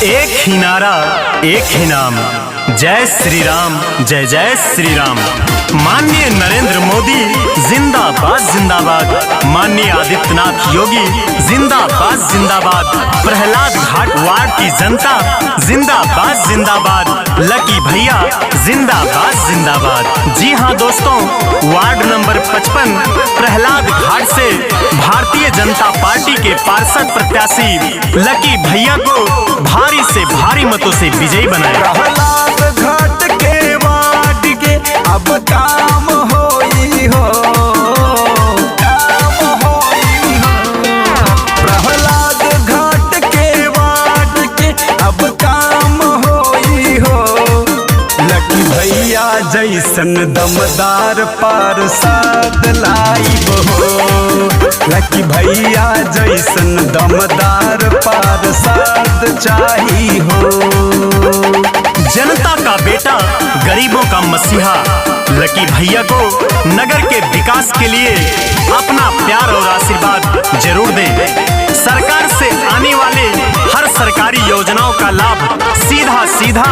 एक ही नारा एक ही नाम, जय श्री राम जय जय श्री राम। माननीय नरेंद्र मोदी जिंदाबाद जिंदाबाद, माननीय आदित्यनाथ योगी जिंदाबाद जिंदाबाद, प्रहलाद घाट वार्ड की जनता जिंदाबाद जिंदाबाद, लकी भैया जिंदाबाद जिंदाबाद। जी हाँ दोस्तों, वार्ड नंबर 55 प्रहलाद घाट से भारतीय जनता पार्टी के पार्षद प्रत्याशी लकी भैया को भारी से भारी मतों से विजयी बनाया। प्रहलाद घाट के वार्ड के अब काम होई हो, काम होई हो। प्रहलाद घाट के वार्ड के अब काम होई हो। लकी भैया जैसन दमदार पार्षद लाइब हो, लकी भैया जैसन दमदार पार्षद चाही हो। जनता का बेटा, गरीबों का मसीहा लकी भैया को नगर के विकास के लिए अपना प्यार और आशीर्वाद जरूर दें। सरकार से आने वाले हर सरकारी योजनाओं का लाभ सीधा सीधा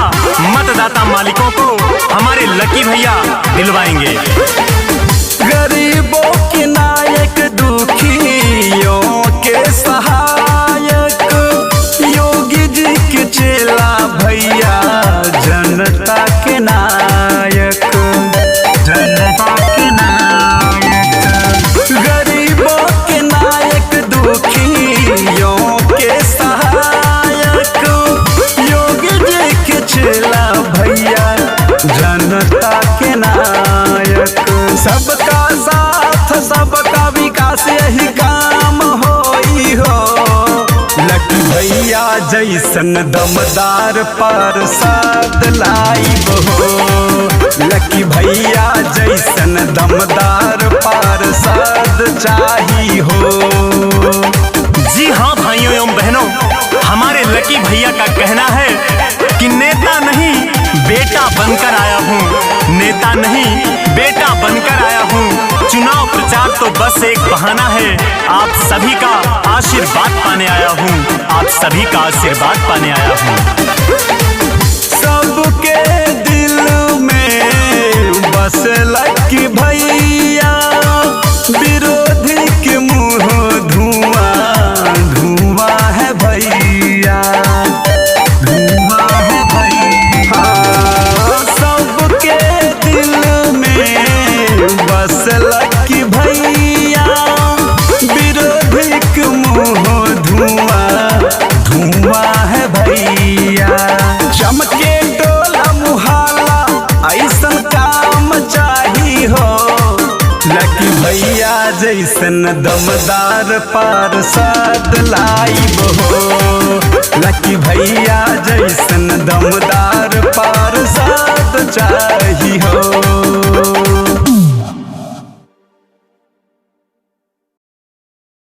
मतदाता मालिकों को हमारे लकी भैया दिलवाएंगे। गरीबों के नायक, दुखियों के सहायक, योगी जी के चेला भैया जनता के नायक, जनता के नायक। गरीबों के नायक, दुखियों के सहायक, योगी जी के चेला भैया जनता के नायक। सबका साथ सबका विकास यही काम होई हो। लकी भैया जैसन दमदार पार्षद लाइब हो, लकी भैया जैसन दमदार पार्षद चाही हो। जी हाँ भाइयों एवं बहनों, हमारे लकी भैया का कहना है कि नेता नहीं बेटा बनकर आया हूँ, नेता नहीं बेटा बनकर आया हूँ। चुनाव प्रचार तो बस एक बहाना है, आप सभी का आशीर्वाद पाने आया हूँ, आप सभी का आशीर्वाद पाने आया हूँ। सबके दिल में बस लकी भैया, विरोधी के मुँह धुआं धुआं है भैया, धुआं है भैया। सबके दिल में बस लकी भैया, विरोधी के मुँह धुआं धुआं है भैया। चमके टोला मुहल्ला ऐसन काम चाही हो। लकी भैया जैसन दमदार पार्षद लाइब हो, लकी भैया जैसन दमदार पार्षद